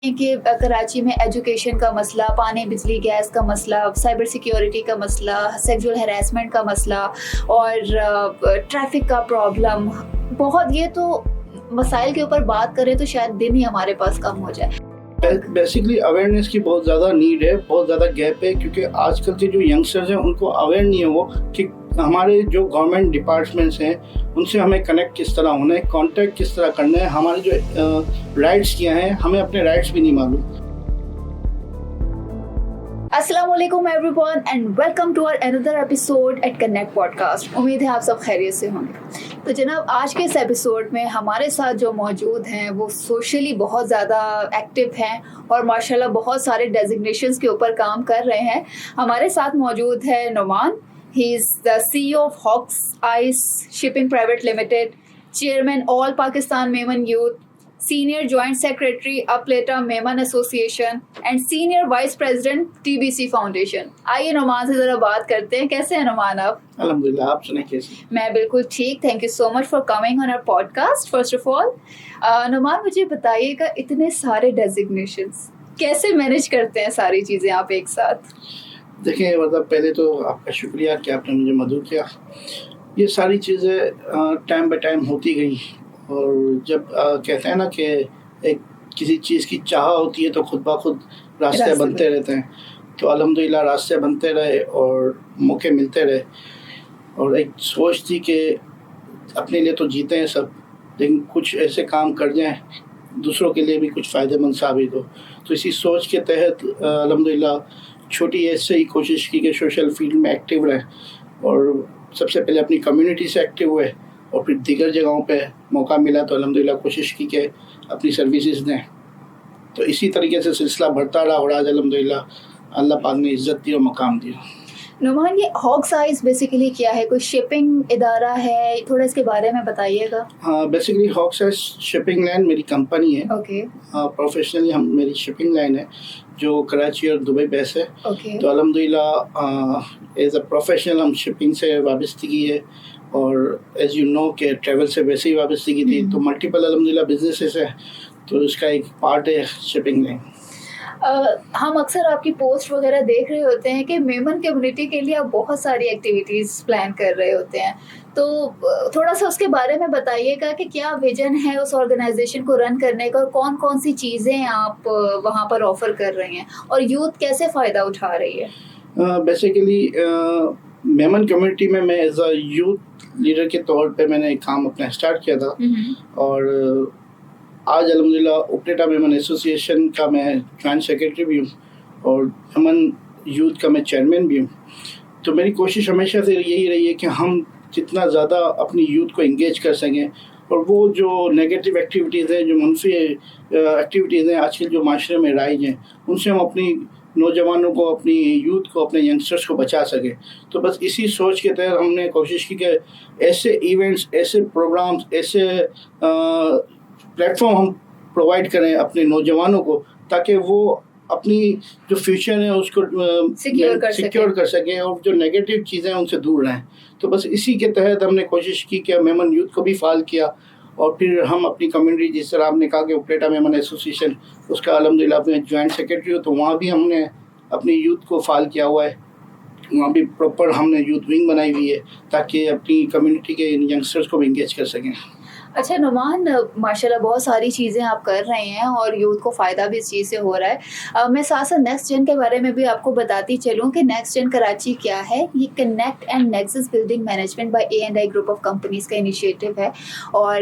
کہ کراچی میں ایجوکیشن کا مسئلہ، پانی بجلی گیس کا مسئلہ، سائبر سیکیورٹی کا مسئلہ، سیکسول ہراسمنٹ کا مسئلہ اور ٹریفک کا پرابلم، بہت یہ تو مسائل کے اوپر بات کریں تو شاید دن ہی ہمارے پاس کم ہو جائے۔ بیسکلی اویئرنیس کی بہت زیادہ نیڈ ہے، بہت زیادہ گیپ ہے، کیونکہ آج کل کے جو ینگسٹرز ہیں ان کو اویئر نہیں ہے وہ کہ ہمارے جو گورنمنٹ ڈپارٹمنٹس ہیں ان سے ہمیں کنیکٹ کس طرح ہونا ہے، کانٹیکٹ کس طرح کرنا ہے، ہمارے جو رائٹس کیا ہیں، ہمیں اپنے رائٹس بھی نہیں معلوم۔ السلام علیکم everyone and welcome to another episode at Connect podcast. امید ہے آپ سب خیریت سے ہوں گے۔ تو جناب، آج کے اس ایپیسوڈ میں ہمارے ساتھ جو موجود ہیں وہ سوشلی بہت زیادہ ایکٹیو ہیں اور ماشاءاللہ بہت سارے ڈیزگنیشنز کے اوپر کام کر رہے ہیں۔ ہمارے ساتھ موجود ہے Noman, he is the CEO of hawks eyes shipping private limited, chairman all Pakistan Memon youth, senior joint secretary Upleta Memon association and senior vice president TBC foundation. آئیے نعمان سے ذرا بات کرتے ہیں۔ کیسے ہیں نعمان آپ؟ الحمدللہ، آپ سنیں کیسے؟ میں بالکل ٹھیک، thank you so much for coming on our podcast. First of all Noman, مجھے بتائیے گا اتنے سارے ڈیزگنیشنز کیسے مینیج کرتے ہیں ساری چیزیں آپ ایک ساتھ؟ دیکھیں، مطلب پہلے تو آپ کا شکریہ کہ آپ نے مجھے مدعو کیا۔ یہ ساری چیزیں ٹائم بائی ٹائم ہوتی گئی، اور جب کہتے ہیں نا کہ ایک کسی چیز کی چاہ ہوتی ہے تو خود بخود راستے بنتے رہتے ہیں، تو الحمدللہ راستے بنتے رہے اور موقع ملتے رہے، اور ایک سوچ تھی کہ اپنے لیے تو جیتے ہیں سب، لیکن کچھ ایسے کام کر جائیں دوسروں کے لیے بھی کچھ فائدہ مند ثابت ہو۔ تو اسی سوچ کے تحت الحمدللہ چھوٹی ایج سے ہی کوشش کی کہ سوشل فیلڈ میں ایکٹیو رہیں، اور سب سے پہلے اپنی کمیونٹی سے ایکٹیو ہوئے، اور پھر دیگر جگہوں پہ موقع ملا تو الحمدللہ کوشش کی کہ اپنی سروسز دیں۔ تو اسی طریقے سے سلسلہ بڑھتا رہا، اور آج الحمدللہ اللہ پاک نے عزت دی اور مقام دیا۔ نعمان، یہ ہاکس آئز بیسیکلی کیا ہے؟ کوئی شپنگ ادارہ ہے؟ تھوڑا اس کے بارے میں بتائیے گا۔ ہاں، بیسیکلی ہاکس آئز شپنگ لائن میری کمپنی ہے۔ اوکے۔ پروفیشنلی میری شپنگ لائن ہے جو کراچی اور دبئی بیس ہے۔ اوکے۔ تو الحمدللہ ایز اے پروفیشنل ہم شپنگ سے وابستگی ہے، اور ایز یو نو کہ ٹریول سے ویسے ہی وابستگی تھی، تو ملٹیپل الحمدللہ بزنسز ہے، تو اس کا ایک پارٹ ہے شپنگ لائن۔ ہم اکثر آپ کی پوسٹ وغیرہ دیکھ رہے ہوتے ہیں کہ میمن کمیونٹی کے لیے آپ بہت ساری ایکٹیویٹیز پلان کر رہے ہوتے ہیں، تو تھوڑا سا اس کے بارے میں بتائیے گا کہ کیا ویژن ہے اس آرگنائزیشن کو رن کرنے کا، اور کون کون سی چیزیں آپ وہاں پر آفر کر رہے ہیں، اور یوتھ کیسے فائدہ اٹھا رہی ہے؟ بیسیکلی میمن کمیونٹی میں ایز اے یوتھ لیڈر کے طور پہ میں نے ایک کام اپنا اسٹارٹ کیا تھا، اور آج الحمدللہ اپلیٹا میمن ایسوسیشن کا میں جوائنٹ سیکرٹری بھی ہوں، اور میمن یوتھ کا میں چیئرمین بھی ہوں۔ تو میری کوشش ہمیشہ سے یہی رہی ہے کہ ہم جتنا زیادہ اپنی یوتھ کو انگیج کر سکیں، اور وہ جو نیگیٹو ایکٹیویٹیز ہیں، جو منفی ایکٹیویٹیز ہیں آج کل جو معاشرے میں رائج ہیں، ان سے ہم اپنی نوجوانوں کو، اپنی یوتھ کو، اپنے ینگسٹرس کو بچا سکیں۔ تو بس اسی سوچ کے تحت ہم نے کوشش کی کہ ایسے ایونٹس، ایسے پروگرامز، ایسے پلیٹ فارم ہم پرووائڈ کریں اپنے نوجوانوں کو، تاکہ وہ اپنی جو فیوچر ہے اس کو سیکیور کر سکیں، اور جو نیگیٹو چیزیں ہیں ان سے دور رہیں۔ تو بس اسی کے تحت ہم نے کوشش کی کہ میمن یوتھ کو بھی فعال کیا، اور پھر ہم اپنی کمیونٹی، جس طرح آپ نے کہا کہ اپلیٹا میمن ایسوسیشن، اس کا الحمدللہ میں جوائنٹ سیکرٹری ہوں، تو وہاں بھی ہم نے اپنی یوتھ کو فعال کیا ہوا ہے۔ وہاں بھی پراپر ہم نے یوتھ ونگ بنائی ہوئی ہے تاکہ اپنی کمیونٹی کے ینگسٹرز کو بھی انگیج کر سکیں۔ اچھا نعمان، ماشاءاللہ بہت ساری چیزیں آپ کر رہے ہیں اور یوتھ کو فائدہ بھی اس چیز سے ہو رہا ہے۔ میں ساتھ ساتھ نیکسٹ جن کے بارے میں بھی آپ کو بتاتی چلوں کہ نیکسٹ جن کراچی کیا ہے۔ یہ connect and nexus building management by A&I group of companies کا انیشیٹو ہے، اور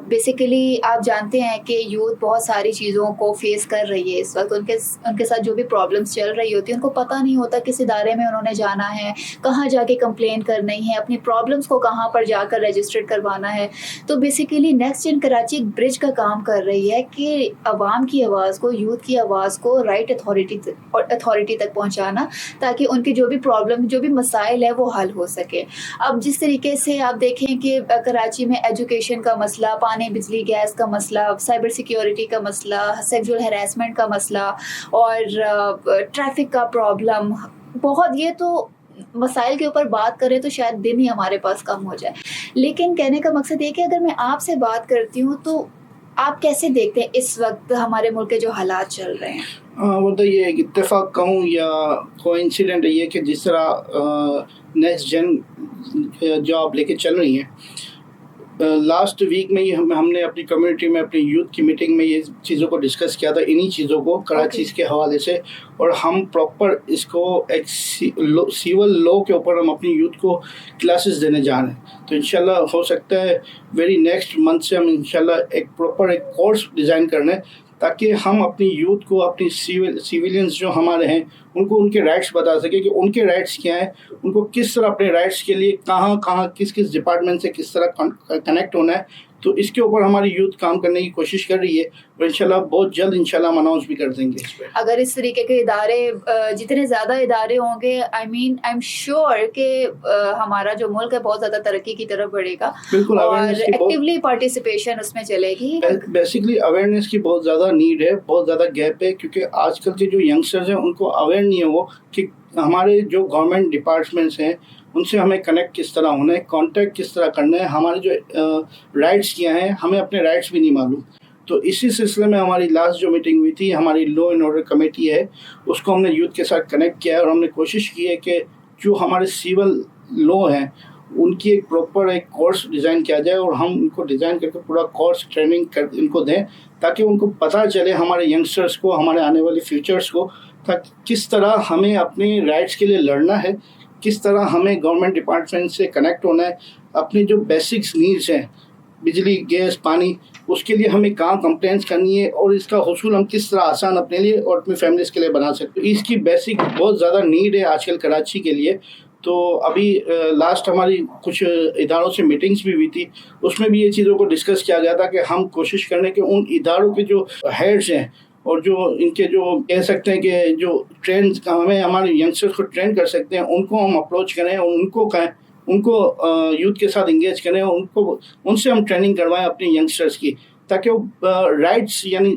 بیسیکلی آپ جانتے ہیں کہ یوتھ بہت ساری چیزوں کو فیس کر رہی ہے اس وقت۔ ان کے ساتھ جو بھی پرابلمس چل رہی ہوتی ہیں، ان کو پتہ نہیں ہوتا کس ادارے میں انہوں نے جانا ہے، کہاں جا کے کمپلین کرنی ہے، اپنی پرابلمس کو کہاں پر جا کر رجسٹر کروانا ہے۔ تو بیسیکلی نیکسٹ جن کراچی ایک برج کا کام کر رہی ہے کہ عوام کی آواز کو، یوتھ کی آواز کو رائٹ اتھارٹی تک پہنچانا، تاکہ ان کے جو بھی پرابلم، جو بھی مسائل ہے وہ حل ہو سکے۔ اب جس طریقے سے آپ دیکھیں کہ کراچی میں ایجوکیشن کا مسئلہ، پانی بجلی گیس کا مسئلہ، سائبر سیکیورٹی کا مسئلہ، سیکسول ہراسمنٹ کا مسئلہ اور ٹریفک کا پرابلم، بہت یہ تو مسائل کے اوپر بات کریں تو شاید دن ہی ہمارے پاس کم ہو جائے۔ لیکن کہنے کا مقصد یہ کہ اگر میں آپ سے بات کرتی ہوں تو آپ کیسے دیکھتے ہیں اس وقت ہمارے ملک کے جو حالات چل رہے ہیں؟ وہ تو یہ ایک اتفاق کہوں یا کوئی انسیڈنٹ ہے یہ کہ جس طرح نیکسٹ جن جو آپ لے کے چل رہی ہیں، لاسٹ ویک میں ہی ہم نے اپنی کمیونٹی میں اپنی یوتھ کی میٹنگ میں یہ چیزوں کو ڈسکس کیا تھا، انہی چیزوں کو کراچی کے حوالے سے، اور ہم پراپر اس کو ایک سیول لا کے اوپر ہم اپنی یوتھ کو کلاسز دینے جا رہے ہیں. تو انشاءاللہ ہو سکتا ہے ویری نیکسٹ منتھ سے ہم انشاءاللہ ایک پراپر ایک کورس ڈیزائن کرنا ہے تاکہ ہم اپنی یوتھ کو، اپنی سیویلینز جو ہمارے ہیں ان کو ان کے رائٹس بتا سکیں کہ ان کے رائٹس کیا ہیں، ان کو کس طرح اپنے رائٹس کے لیے کہاں کس ڈپارٹمنٹ سے کس طرح کنیکٹ ہونا ہے. تو اس کے اوپر ہماری یوتھ کام کرنے کی کوشش کر رہی ہے اور انشاءاللہ بہت جلد انشاءاللہ ہم اناؤنس بھی کر دیں گے اس پہ. اگر اس طریقے کے ادارے جتنے زیادہ ادارے ہوں گے، آئی ایم شیور کہ ہمارا جو ملک ہے بہت زیادہ ترقی کی طرف بڑھے گا. بالکل، اور ایکٹیولی پارٹیسپیشن اس میں چلے گی. بیسکلی اویئرنیس کی بہت زیادہ نیڈ ہے، بہت زیادہ گیپ ہے، کیونکہ آج کل کے جو ینگسٹرز ہیں ان کو اویئر نہیں ہے وہ کہ ہمارے جو گورنمنٹ ڈپارٹمنٹس ہیں ان سے ہمیں کنیکٹ کس طرح ہونا ہے، کانٹیکٹ کس طرح کرنا ہے، ہمارے جو رائٹس کیا ہیں، ہمیں اپنے رائٹس بھی نہیں معلوم. تو اسی سلسلے میں ہماری لاسٹ جو میٹنگ ہوئی تھی، ہماری لا اینڈ آرڈر کمیٹی ہے، اس کو ہم نے یوتھ کے ساتھ کنیکٹ کیا ہے اور ہم نے کوشش کی ہے کہ جو ہمارے سیول لا ہیں ان کی ایک پراپر ایک کورس ڈیزائن کیا جائے اور ہم ان کو ڈیزائن کر کے پورا کورس ٹریننگ کر ان کو دیں تاکہ ان کو پتہ چلے، ہمارے ینگسٹرس کو، ہمارے آنے والے فیوچرس کو، کس طرح ہمیں اپنے رائٹس کے لیے لڑنا ہے، کس طرح ہمیں گورنمنٹ ڈپارٹمنٹ سے کنیکٹ ہونا ہے، اپنی جو بیسکس نیڈس ہیں بجلی، گیس، پانی، اس کے لیے ہمیں کہاں کمپلینس کرنی ہے اور اس کا حصول ہم کس طرح آسان اپنے لیے اور اپنی فیملیز کے لیے بنا سکتے ہیں. اس کی بیسک بہت زیادہ نیڈ ہے آج کل کراچی کے لیے. تو ابھی لاسٹ ہماری کچھ اداروں سے میٹنگز بھی ہوئی تھی، اس میں بھی یہ چیزوں کو ڈسکس کیا گیا تھا کہ ہم کوشش کریں کہ ان اداروں کے جو ہیڈز ہیں اور جو ان کے جو کہہ سکتے ہیں کہ جو ٹرینڈ ہمیں ہمارے ینگسٹرس کو ٹرین کر سکتے ہیں، ان کو ہم اپروچ کریں اور ان کو کہیں، ان کو یوتھ کے ساتھ انگیج کریں، ان سے ہم ٹریننگ کروائیں اپنے ینگسٹرس کی، تاکہ وہ رائٹس یعنی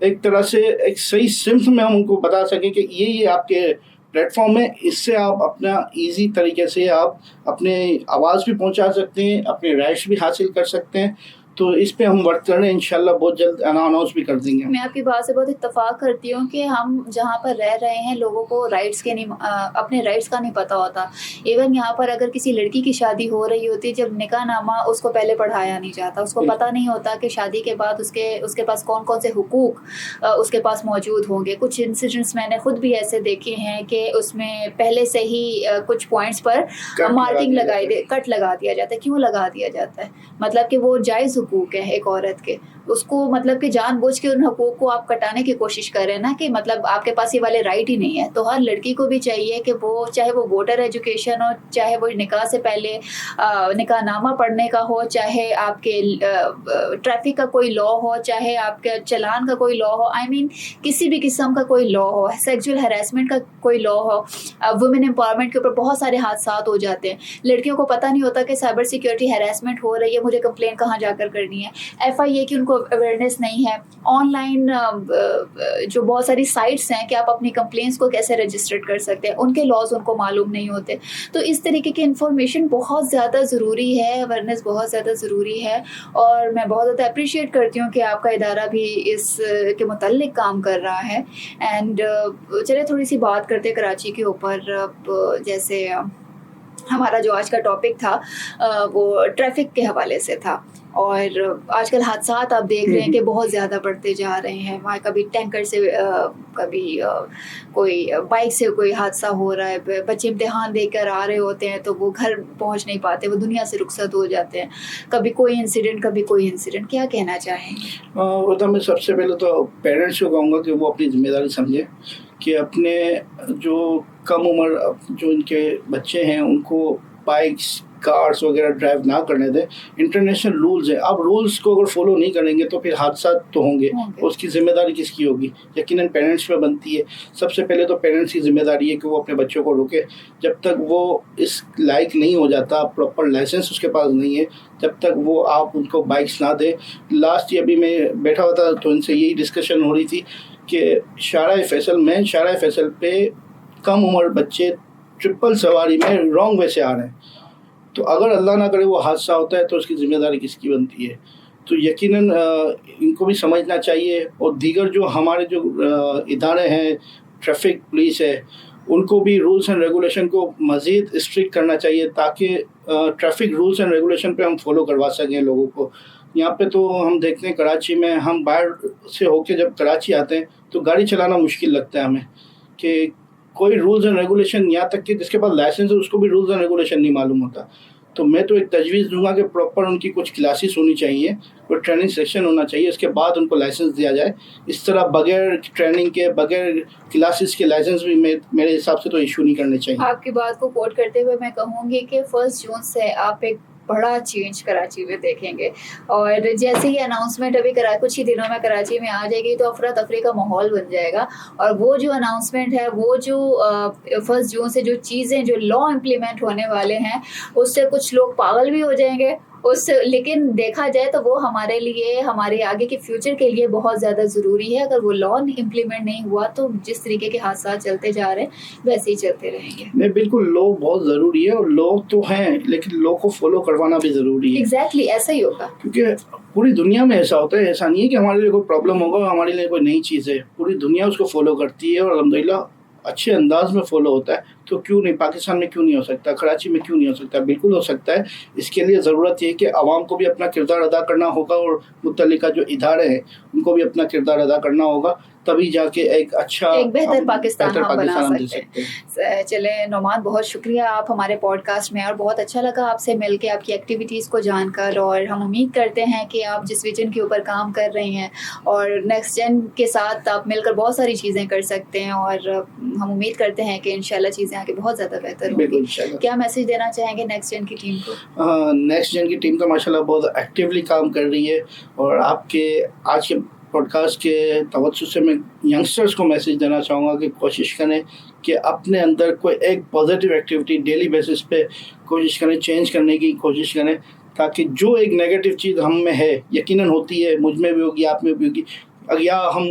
ایک طرح سے ایک صحیح سمت میں ہم ان کو بتا سکیں کہ یہ آپ کے پلیٹ فارم ہے، اس سے آپ اپنا ایزی طریقے سے آپ اپنے آواز بھی پہنچا سکتے ہیں، اپنے رائٹس بھی حاصل کر سکتے ہیں. تو اس پہ ہم ورک کر رہے ہیں، انشاءاللہ بہت جلد اناؤنس بھی کر دیں گے. میں آپ کی بات سے بہت اتفاق کرتی ہوں کہ ہم جہاں پر رہ رہے ہیں لوگوں کو رائٹس کے نہیں، اپنے رائٹس کا نہیں پتہ ہوتا. ایون یہاں پر اگر کسی لڑکی کی شادی ہو رہی ہوتی، جب نکاح نامہ اس کو پہلے پڑھایا نہیں جاتا، اس کو پتہ نہیں ہوتا کہ شادی کے بعد اس کے پاس کون کون سے حقوق اس کے پاس موجود ہوں گے. کچھ انسیڈنٹس میں نے خود بھی ایسے دیکھے ہیں کہ اس میں پہلے سے ہی کچھ پوائنٹس پر مارکنگ کٹ لگا دیا جاتا ہے. کیوں لگا دیا جاتا ہے؟ مطلب کہ وہ جائز حقوق ہیں ایک عورت کے، اس کو مطلب کہ جان بوجھ کے ان حقوق کو آپ کٹانے کی کوشش کر رہے ہیں نا، کہ مطلب آپ کے پاس یہ والے رائٹ ہی نہیں ہے. تو ہر لڑکی کو بھی چاہیے کہ وہ چاہے وہ ووٹر ایجوکیشن ہو، چاہے وہ نکاح سے پہلے نکاح نامہ پڑھنے کا ہو، چاہے آپ کے ٹریفک کا کوئی لا ہو، چاہے آپ کے چلان کا کوئی لا ہو، کسی بھی قسم کا کوئی لا ہو، سیکسول ہراسمنٹ کا کوئی لا ہو، وومن امپاورمنٹ کے اوپر بہت سارے حادثات ہو جاتے ہیں. لڑکیوں کو پتہ نہیں ہوتا کہ سائبر سیکیورٹی ہراسمنٹ ہو رہی ہے، مجھے کمپلین کہاں جا کر کرنی ہے. FIA کی ان کو اویئرنیس نہیں ہے. آن لائن جو بہت ساری سائٹس ہیں کہ آپ اپنی کمپلینس کو کیسے رجسٹرڈ کر سکتے ہیں، ان کے لاز ان کو معلوم نہیں ہوتے. تو اس طریقے کی انفارمیشن بہت زیادہ ضروری ہے، اویئرنیس بہت زیادہ ضروری ہے. اور میں بہت زیادہ اپریشیٹ کرتی ہوں کہ آپ کا ادارہ بھی اس کے متعلق کام کر رہا ہے. اینڈ چلے تھوڑی سی بات کرتے کراچی کے اوپر. جیسے ہمارا جو آج کا ٹاپک تھا وہ ٹریفک کے حوالے سے تھا، اور آج کل حادثات آپ دیکھ رہے ہیں کہ بہت زیادہ بڑھتے جا رہے ہیں. وہاں کبھی ٹینکر سے، کبھی کوئی بائک سے کوئی حادثہ ہو رہا ہے، بچے امتحان دے کر آ رہے ہوتے ہیں تو وہ گھر پہنچ نہیں پاتے، وہ دنیا سے رخصت ہو جاتے ہیں. کبھی کوئی انسیڈنٹ. کیا کہنا چاہیں گے؟ وہ تو میں سب سے پہلے تو پیرنٹس کو کہوں گا کہ وہ اپنی ذمہ داری سمجھیں کہ اپنے جو کم عمر جو ان کے بچے ہیں ان کو بائکس، کارس وغیرہ ڈرائیو نہ کرنے دیں. انٹرنیشنل رولز ہیں، آپ رولز کو اگر فالو نہیں کریں گے تو پھر حادثات تو ہوں گے. اس کی ذمہ داری کس کی ہوگی؟ یقیناً پیرنٹس پہ بنتی ہے. سب سے پہلے تو پیرنٹس کی ذمہ داری ہے کہ وہ اپنے بچوں کو روکے. جب تک وہ اس لائق نہیں ہو جاتا، پراپر لائسنس اس کے پاس نہیں ہے، جب تک وہ آپ ان کو بائکس نہ دیں. لاسٹ ابھی میں بیٹھا ہوا تھا تو ان سے یہی ڈسکشن ہو رہی تھی کہ شارع فیصل پہ کم عمر بچے ٹرپل سواری میں رانگ وے سے آ رہے ہیں. تو اگر اللہ نہ کرے وہ حادثہ ہوتا ہے تو اس کی ذمہ داری کس کی بنتی ہے؟ تو یقیناً ان کو بھی سمجھنا چاہیے، اور دیگر جو ہمارے جو ادارے ہیں، ٹریفک پولیس ہے، ان کو بھی رولس اینڈ ریگولیشن کو مزید اسٹرکٹ کرنا چاہیے تاکہ ٹریفک رولس اینڈ ریگولیشن پہ ہم فالو کروا سکیں لوگوں کو. یہاں پہ تو ہم دیکھتے ہیں کراچی میں، ہم باہر سے ہو کے جب کراچی آتے ہیں تو گاڑی چلانا مشکل لگتا ہے ہمیں، کہ کوئی رولز اینڈ ریگولیشن، یہاں تک کہ جس کے پاس لائسنس ہے اس کو بھی رولز اینڈ ریگولیشن نہیں معلوم ہوتا. تو میں تو ایک تجویز دوں گا کہ پراپر ان کی کچھ کلاسز ہونی چاہیے، کوئی ٹریننگ سیکشن ہونا چاہیے، اس کے بعد ان کو لائسنس دیا جائے. اس طرح بغیر ٹریننگ کے، بغیر کلاسز کے لائسنس بھی میرے حساب سے تو ایشو نہیں کرنے چاہیے. آپ کی بات کو کوٹ کرتے ہوئے میں کہوں گی کہ 1 جون سے آپ ایک بڑا چینج کراچی میں دیکھیں گے، اور جیسے ہی اناؤنسمنٹ ابھی کچھ ہی دنوں میں کراچی میں آ جائے گی تو افراتفری کا ماحول بن جائے گا. اور وہ جو اناؤنسمنٹ ہے، وہ جو 1 جون سے جو چیزیں، جو لا امپلیمنٹ ہونے والے ہیں، اس سے کچھ لوگ پاگل بھی ہو جائیں گے اس سے. لیکن دیکھا جائے تو وہ ہمارے لیے، ہمارے آگے کے فیوچر کے لیے بہت زیادہ ضروری ہے. اگر وہ لا امپلیمنٹ نہیں ہوا تو جس طریقے کے حادثات چلتے جا رہے ہیں ویسے ہی چلتے رہیں گے. نہیں، بالکل لا بہت ضروری ہے، اور لا تو ہیں لیکن لا کو فالو کروانا بھی ضروری ہے. ایگزیکٹلی ایسا ہی ہوگا، کیونکہ پوری دنیا میں ایسا ہوتا ہے. ایسا نہیں ہے کہ ہمارے لیے کوئی پرابلم ہوگا، ہمارے لیے کوئی نئی چیز ہے. پوری دنیا اس کو فالو کرتی ہے، اور الحمدللہ اچھے انداز میں فالو ہوتا ہے. تو کیوں نہیں پاکستان میں، کیوں نہیں ہو سکتا کراچی میں، کیوں نہیں ہو سکتا؟ بالکل ہو سکتا ہے. اس کے لیے ضرورت یہ ہے کہ عوام کو بھی اپنا کردار ادا کرنا ہوگا، اور متعلقہ جو ادارے ہیں ان کو بھی اپنا کردار ادا کرنا ہوگا، تبھی جا کے ایک اچھا، ایک بہتر پاکستان ہم بنا ہم دے سکتے ہیں. چلیں نعمان، بہت شکریہ آپ ہمارے پوڈ کاسٹ میں، اور بہت اچھا لگا آپ سے مل کے، آپ کی ایکٹیویٹیز کو جان کر. اور ہم امید کرتے ہیں کہ آپ جس ویژن کے اوپر کام کر رہے ہیں اور نیکسٹ جن کے ساتھ آپ مل کر بہت ساری چیزیں کر سکتے ہیں، اور ہم امید کرتے ہیں کہ انشاءاللہ چیزیں آگے بہت زیادہ بہتر ہوں گی. کیا میسج دینا چاہیں گے نیکسٹ جن کی ٹیم کو؟ نیکسٹ جن کی ٹیم تو ماشاءاللہ بہت ایکٹیولی کام کر رہی ہے، اور آپ کے آج کے پوڈ کاسٹ کے توسط سے میں ینگسٹرز کو میسج دینا چاہوں گا کہ کوشش کریں کہ اپنے اندر کوئی ایک پازیٹیو ایکٹیویٹی ڈیلی بیسس پہ کوشش کریں، چینج کرنے کی کوشش کریں، تاکہ جو ایک نیگیٹو چیز ہم میں ہے، یقیناً ہوتی ہے، مجھ میں بھی ہوگی، آپ میں بھی ہوگی. یا ہم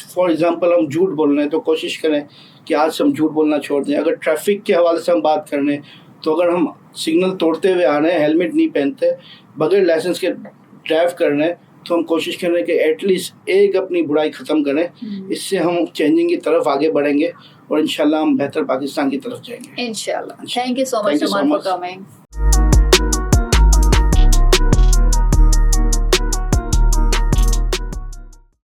فار ایگزامپل ہم جھوٹ بول رہے ہیں تو کوشش کریں کہ آج سے ہم جھوٹ بولنا چھوڑ دیں. اگر ٹریفک کے حوالے سے ہم بات کر رہے ہیں تو اگر ہم سگنل توڑتے ہوئے آ رہے ہیں، ہیلمٹ نہیں پہنتے، بغیر لائسنس کے ڈرائیو کر رہے ہیں، تو ہم کوشش کر رہے ہیں کہ ایٹ لیسٹ ایک اپنی برائی ختم کریں. اس سے ہم چینجنگ کی طرف آگے بڑھیں گے، اور انشاءاللہ ہم بہتر پاکستان کی طرف جائیں گے. انشاءاللہ. Thank you so much Noman for coming.